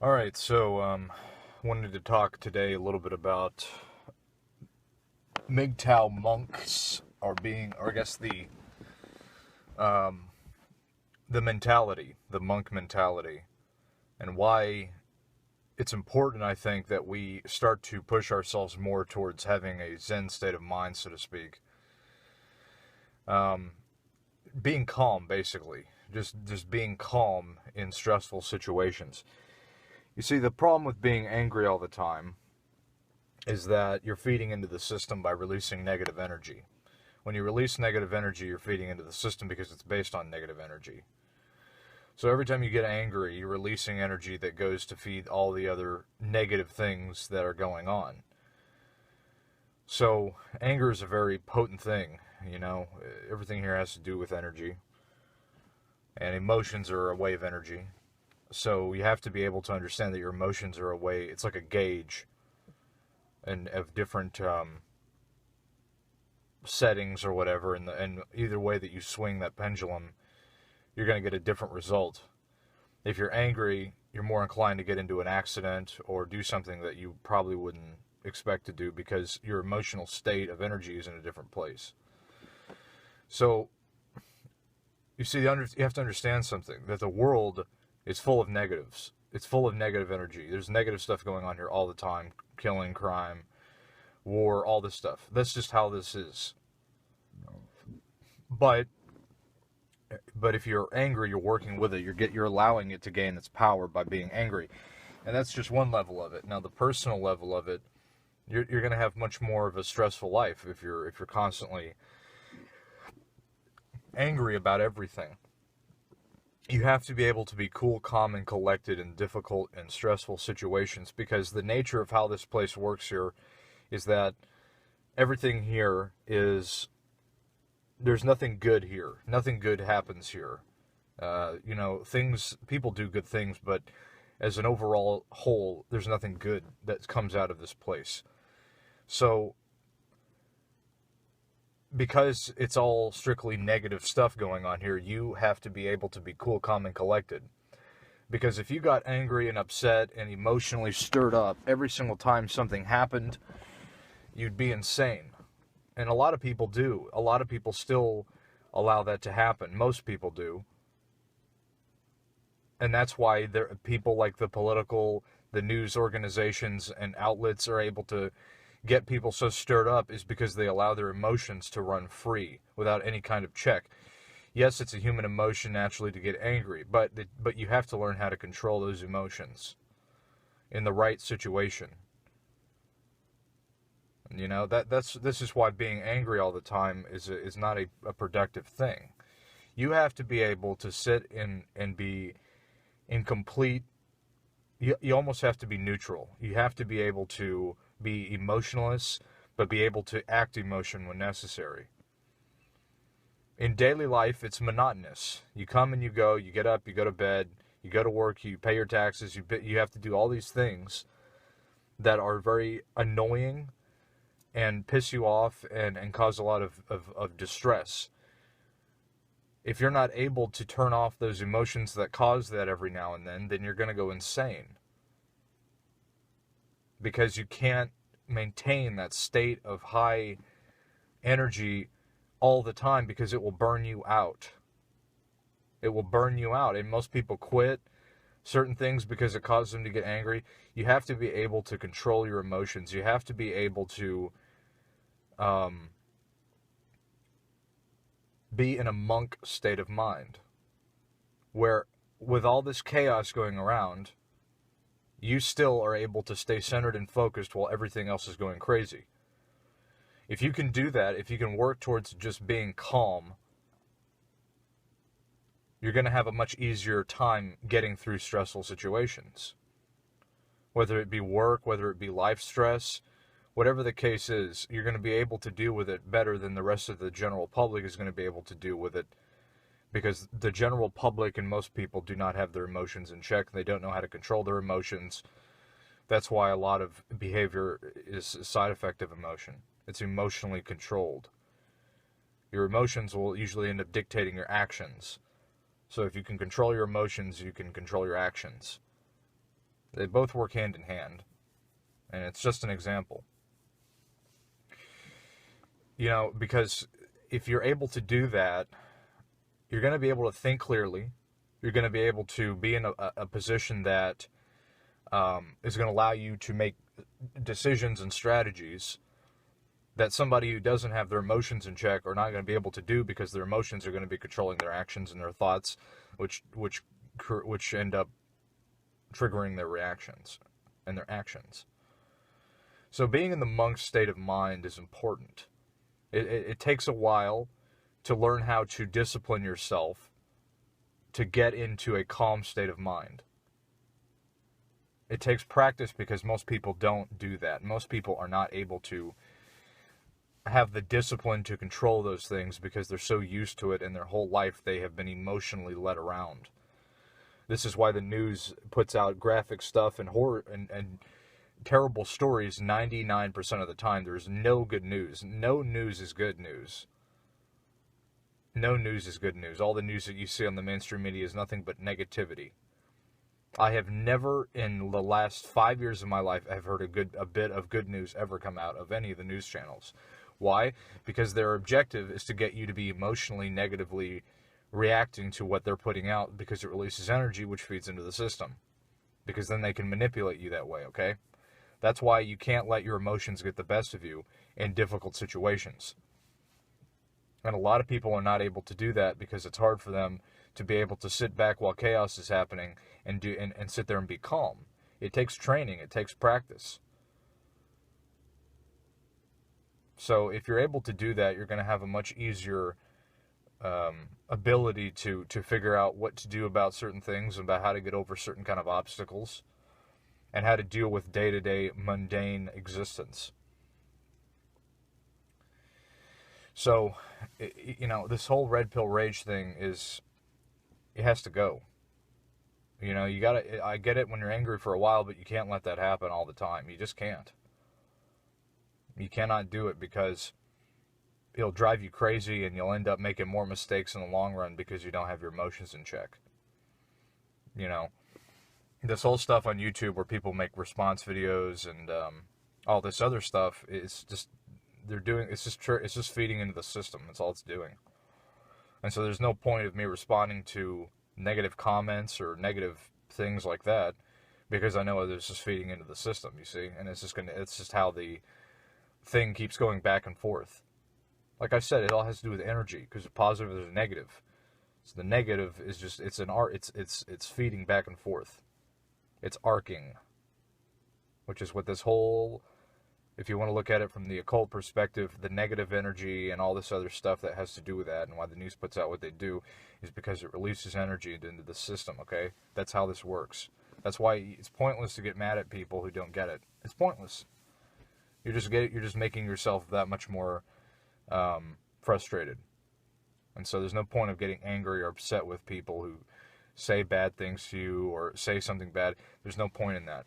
All right, so wanted to talk today a little bit about MGTOW monks are being, or I guess um, the mentality, the monk mentality, and why it's important, I think, that we start to push ourselves more towards having a Zen state of mind, so to speak. Um, Being calm, basically, just being calm in stressful situations. You see, the problem with being angry all the time is that you're feeding into the system by releasing negative energy. When you release negative energy, you're feeding into the system because it's based on negative energy. So every time you get angry, you're releasing energy that goes to feed all the other negative things that are going on. So anger is a very potent thing, you know. Everything here has to do with energy. And emotions are a way of energy. So you have to be able to understand that your emotions are a way, it's like a gauge and of different settings or whatever, and either way that you swing that pendulum, you're going to get a different result. If you're angry, you're more inclined to get into an accident or do something that you probably wouldn't expect to do because your emotional state of energy is in a different place. So, you see, you have to understand something, that the world is full of negatives. It's full of negative energy. There's negative stuff going on here all the time. Killing, crime, war, all this stuff. That's just how this is. But if you're angry, you're working with it. You're allowing it to gain its power by being angry, and that's just one level of it. Now, the personal level of it, you're going to have much more of a stressful life if you're constantly angry about everything. You have to be able to be cool, calm, and collected in difficult and stressful situations, because the nature of how this place works here is that everything here is, there's nothing good here. Nothing good happens here. People do good things, but as an overall whole, there's nothing good that comes out of this place. So, because it's all strictly negative stuff going on here, you have to be able to be cool, calm, and collected. Because if you got angry and upset and emotionally stirred up every single time something happened, you'd be insane. And a lot of people do. A lot of people still allow that to happen. Most people do. And that's why people like the news organizations and outlets are able to get people so stirred up, is because they allow their emotions to run free without any kind of check. Yes, it's a human emotion naturally to get angry, but you have to learn how to control those emotions in the right situation. You know, this is why being angry all the time is not a productive thing. You have to be able to sit in and be in complete, you almost have to be neutral. You have to be able to be emotionless, but be able to act emotion when necessary. In daily life, it's monotonous. You come and you go, you get up, you go to bed, you go to work, you pay your taxes, you have to do all these things that are very annoying and piss you off and cause a lot of distress. If you're not able to turn off those emotions that cause that every now and then you're going to go insane. Because you can't maintain that state of high energy all the time, because it will burn you out. It will burn you out. And most people quit certain things because it causes them to get angry. You have to be able to control your emotions. You have to be able to be in a monk state of mind, where with all this chaos going around, you still are able to stay centered and focused while everything else is going crazy. If you can do that, if you can work towards just being calm, you're going to have a much easier time getting through stressful situations. Whether it be work, whether it be life stress, whatever the case is, you're going to be able to deal with it better than the rest of the general public is going to be able to deal with it, because the general public and most people do not have their emotions in check. They don't know how to control their emotions. That's why a lot of behavior is a side effect of emotion. It's emotionally controlled. Your emotions will usually end up dictating your actions. So if you can control your emotions, you can control your actions. They both work hand in hand. And it's just an example. You know, because if you're able to do that, you're going to be able to think clearly. You're going to be able to be in a position that is going to allow you to make decisions and strategies that somebody who doesn't have their emotions in check are not going to be able to do, because their emotions are going to be controlling their actions and their thoughts, which end up triggering their reactions and their actions. So being in the monk state of mind is important. It takes a while to learn how to discipline yourself to get into a calm state of mind. It takes practice, because most people don't do that. Most people are not able to have the discipline to control those things because they're so used to it, and their whole life they have been emotionally led around. This is why the news puts out graphic stuff and horror and terrible stories 99% of the time. There's no good news. No news is good news. No news is good news. All the news that you see on the mainstream media is nothing but negativity. I have never, in the last 5 years of my life, have heard a bit of good news ever come out of any of the news channels. Why? Because their objective is to get you to be emotionally negatively reacting to what they're putting out, because it releases energy which feeds into the system. Because then they can manipulate you that way, okay? That's why you can't let your emotions get the best of you in difficult situations. And a lot of people are not able to do that because it's hard for them to be able to sit back while chaos is happening and sit there and be calm. It takes training. It takes practice. So if you're able to do that, you're going to have a much easier ability to figure out what to do about certain things, about how to get over certain kind of obstacles, and how to deal with day-to-day mundane existence. So, you know, this whole red pill rage thing it has to go. You know, I get it when you're angry for a while, but you can't let that happen all the time. You just can't. You cannot do it, because it'll drive you crazy and you'll end up making more mistakes in the long run because you don't have your emotions in check. You know, this whole stuff on YouTube where people make response videos and all this other stuff, it's just it's just feeding into the system. That's all it's doing. And so there's no point of me responding to negative comments or negative things like that, because I know it's just feeding into the system, you see? And it's just how the thing keeps going back and forth. Like I said, it all has to do with energy, because positive is a negative. So the negative is just, it's feeding back and forth. It's arcing, which is what this whole, if you want to look at it from the occult perspective, the negative energy and all this other stuff that has to do with that, and why the news puts out what they do, is because it releases energy into the system, okay? That's how this works. That's why it's pointless to get mad at people who don't get it. It's pointless. You're just making yourself that much more frustrated. And so there's no point of getting angry or upset with people who say bad things to you or say something bad. There's no point in that.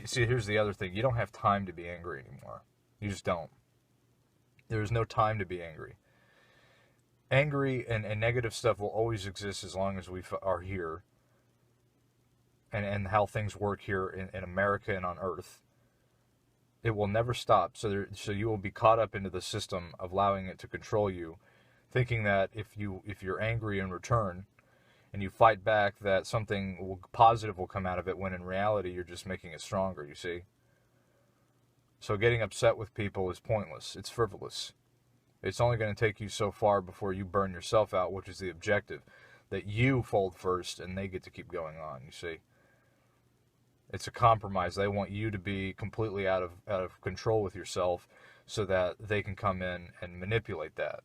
See, here's the other thing. You don't have time to be angry anymore. You just don't. There's no time to be angry. Angry and negative stuff will always exist as long as we are here, and how things work here in America and on Earth. It will never stop. So you will be caught up into the system of allowing it to control you, thinking that if you're angry in return and you fight back, that something positive will come out of it, when in reality you're just making it stronger, you see? So getting upset with people is pointless. It's frivolous. It's only going to take you so far before you burn yourself out, which is the objective, that you fold first and they get to keep going on, you see? It's a compromise. They want you to be completely out of control with yourself so that they can come in and manipulate that.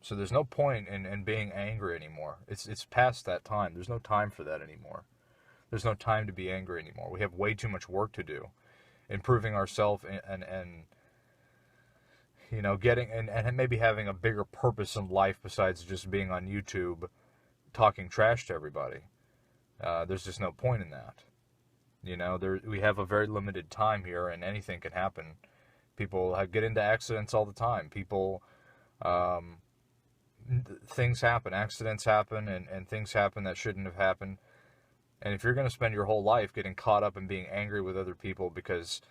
So there's no point in being angry anymore. It's past that time. There's no time for that anymore. There's no time to be angry anymore. We have way too much work to do, improving ourselves and you know, getting and maybe having a bigger purpose in life besides just being on YouTube talking trash to everybody. There's just no point in that. You know, we have a very limited time here, and anything can happen. People get into accidents all the time. People, things happen, accidents happen, and things happen that shouldn't have happened. And if you're going to spend your whole life getting caught up in being angry with other people because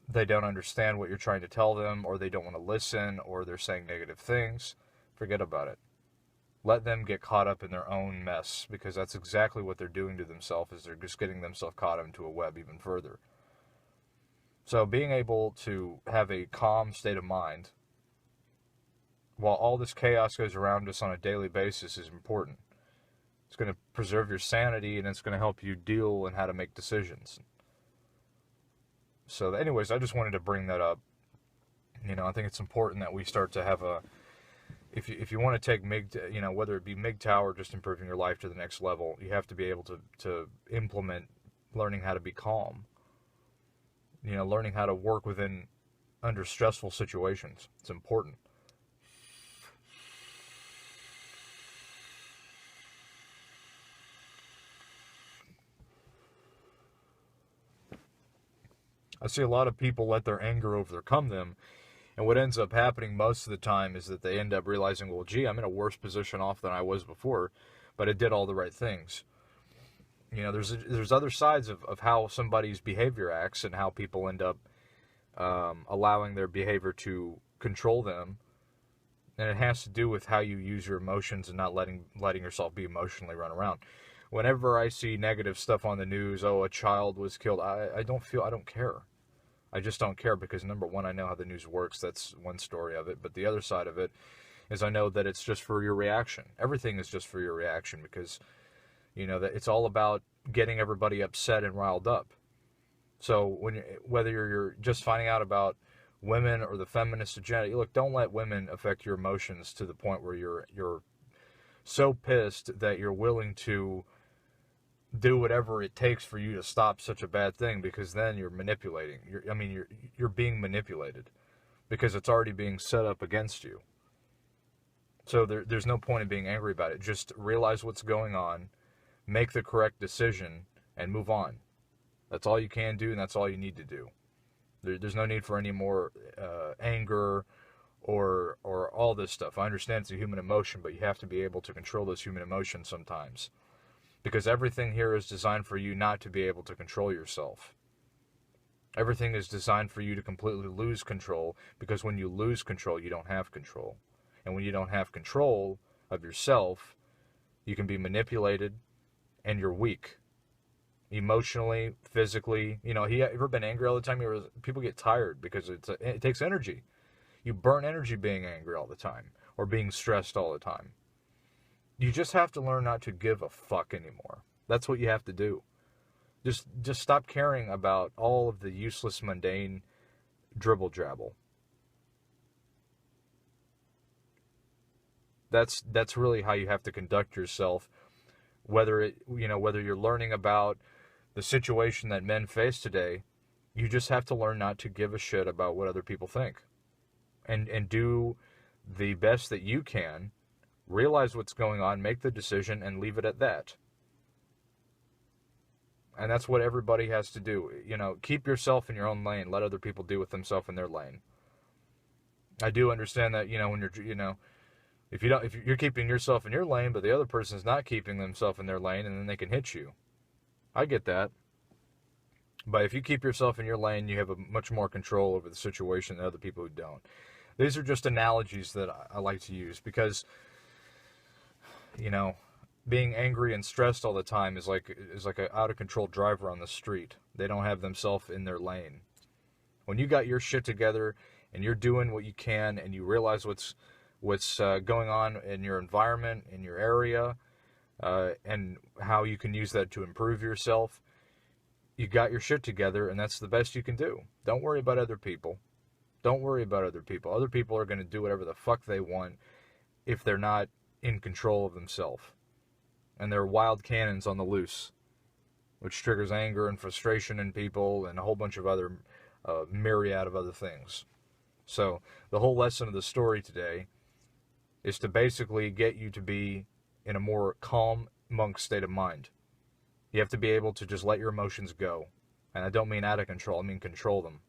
they don't understand what you're trying to tell them, or they don't want to listen, or they're saying negative things, forget about it. Let them get caught up in their own mess, because that's exactly what they're doing to themselves, is they're just getting themselves caught into a web even further. So being able to have a calm state of mind while all this chaos goes around us on a daily basis is important. It's going to preserve your sanity, and it's going to help you deal and how to make decisions. So anyways, I just wanted to bring that up. I think it's important that we start to have a, if you want to take MGTOW, whether it be MGTOW or just improving your life to the next level, you have to be able to implement learning how to be calm. Learning how to work under stressful situations. It's important. I see a lot of people let their anger overcome them, and what ends up happening most of the time is that they end up realizing, well, gee, I'm in a worse position off than I was before, but I did all the right things. There's other sides of how somebody's behavior acts and how people end up allowing their behavior to control them, and it has to do with how you use your emotions and not letting yourself be emotionally run around. Whenever I see negative stuff on the news, oh, a child was killed, I don't care. I just don't care, because number one, I know how the news works. That's one story of it. But the other side of it is I know that it's just for your reaction. Everything is just for your reaction, because, that it's all about getting everybody upset and riled up. So whether you're just finding out about women or the feminist agenda, look, don't let women affect your emotions to the point where you're so pissed that you're willing to do whatever it takes for you to stop such a bad thing, because then you're manipulating. You're being manipulated, because it's already being set up against you. So there's no point in being angry about it. Just realize what's going on, make the correct decision, and move on. That's all you can do, and that's all you need to do. There's no need for any more anger or all this stuff. I understand it's a human emotion, but you have to be able to control those human emotions sometimes. Because everything here is designed for you not to be able to control yourself. Everything is designed for you to completely lose control, because when you lose control, you don't have control. And when you don't have control of yourself, you can be manipulated, and you're weak. Emotionally, physically. You ever been angry all the time? People get tired because it takes energy. You burn energy being angry all the time, or being stressed all the time. You just have to learn not to give a fuck anymore. That's what you have to do. Just stop caring about all of the useless, mundane dribble drabble. That's really how you have to conduct yourself. Whether you're learning about the situation that men face today, you just have to learn not to give a shit about what other people think, and do the best that you can. Realize what's going on, make the decision, and leave it at that. And that's what everybody has to do. Keep yourself in your own lane. Let other people deal with themselves in their lane. I do understand that, when you're, if you're keeping yourself in your lane, but the other person's not keeping themselves in their lane, and then they can hit you. I get that. But if you keep yourself in your lane, you have a much more control over the situation than other people who don't. These are just analogies that I like to use, because being angry and stressed all the time is like an out of control driver on the street. They don't have themselves in their lane. When you got your shit together and you're doing what you can, and you realize what's going on in your environment, in your area, and how you can use that to improve yourself, you got your shit together, and that's the best you can do. Don't worry about other people. Don't worry about other people. Other people are going to do whatever the fuck they want if they're not in control of themselves. And they're wild cannons on the loose, which triggers anger and frustration in people and a whole bunch of other myriad of other things. So the whole lesson of the story today is to basically get you to be in a more calm monk state of mind. You have to be able to just let your emotions go. And I don't mean out of control, I mean control them.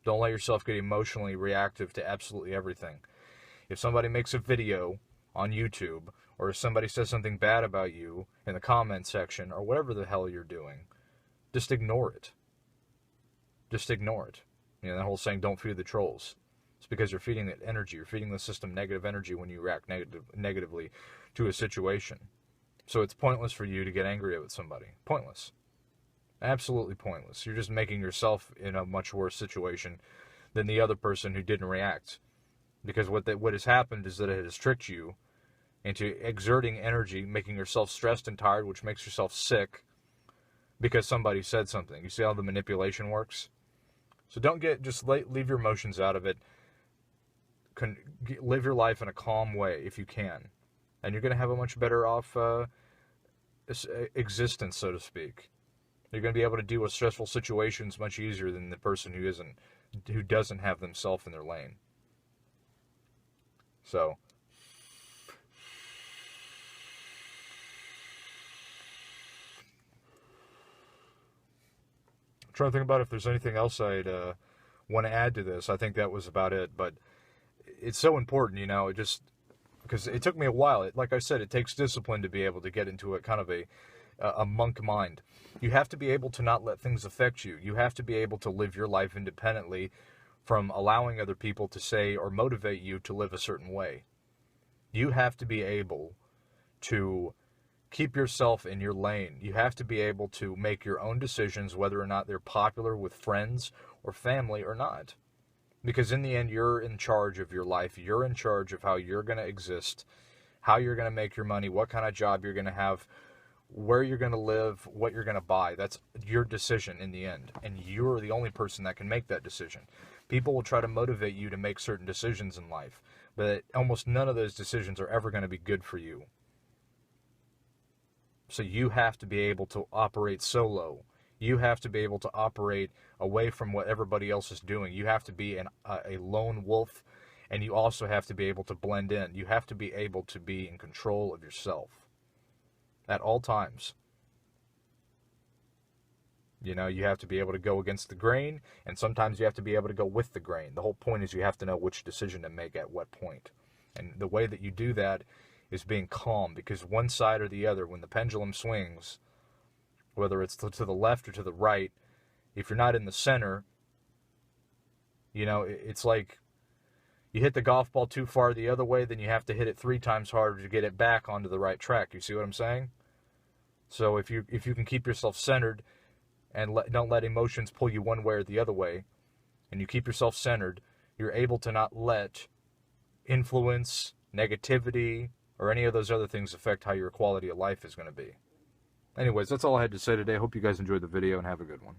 Don't let yourself get emotionally reactive to absolutely everything. If somebody makes a video on YouTube, or if somebody says something bad about you in the comment section, or whatever the hell you're doing, just ignore it. Just ignore it. You know, that whole saying, don't feed the trolls. It's because you're feeding it energy. You're feeding the system negative energy when you react negatively to a situation. So it's pointless for you to get angry with somebody. Pointless. Absolutely pointless. You're just making yourself in a much worse situation than the other person who didn't react. Because what has happened is that it has tricked you into exerting energy, making yourself stressed and tired, which makes yourself sick because somebody said something. You see how the manipulation works? So just leave your emotions out of it. Live your life in a calm way if you can. And you're going to have a much better off existence, so to speak. You're going to be able to deal with stressful situations much easier than the person who doesn't have themselves in their lane. So, I'm trying to think about if there's anything else I'd want to add to this. I think that was about it, but it's so important, you know, because it took me a while. Like I said, it takes discipline to be able to get into a kind of a monk mind. You have to be able to not let things affect you. You have to be able to live your life independently from allowing other people to say or motivate you to live a certain way. You have to be able to keep yourself in your lane. You have to be able to make your own decisions, whether or not they're popular with friends or family or not. Because in the end, you're in charge of your life. You're in charge of how you're going to exist, how you're going to make your money, what kind of job you're going to have, where you're going to live, what you're going to buy. That's your decision in the end. And you're the only person that can make that decision. People will try to motivate you to make certain decisions in life, but almost none of those decisions are ever going to be good for you. So you have to be able to operate solo. You have to be able to operate away from what everybody else is doing. You have to be a lone wolf, and you also have to be able to blend in. You have to be able to be in control of yourself at all times. You know, you have to be able to go against the grain, and sometimes you have to be able to go with the grain. The whole point is you have to know which decision to make at what point. And the way that you do that is being calm, because one side or the other, when the pendulum swings, whether it's to the left or to the right, if you're not in the center, you know, it's like you hit the golf ball too far the other way, then you have to hit it 3 times harder to get it back onto the right track. You see what I'm saying? So if you can keep yourself centered and don't let emotions pull you one way or the other way, and you keep yourself centered, you're able to not let influence, negativity, or any of those other things affect how your quality of life is going to be. Anyways, that's all I had to say today. I hope you guys enjoyed the video and have a good one.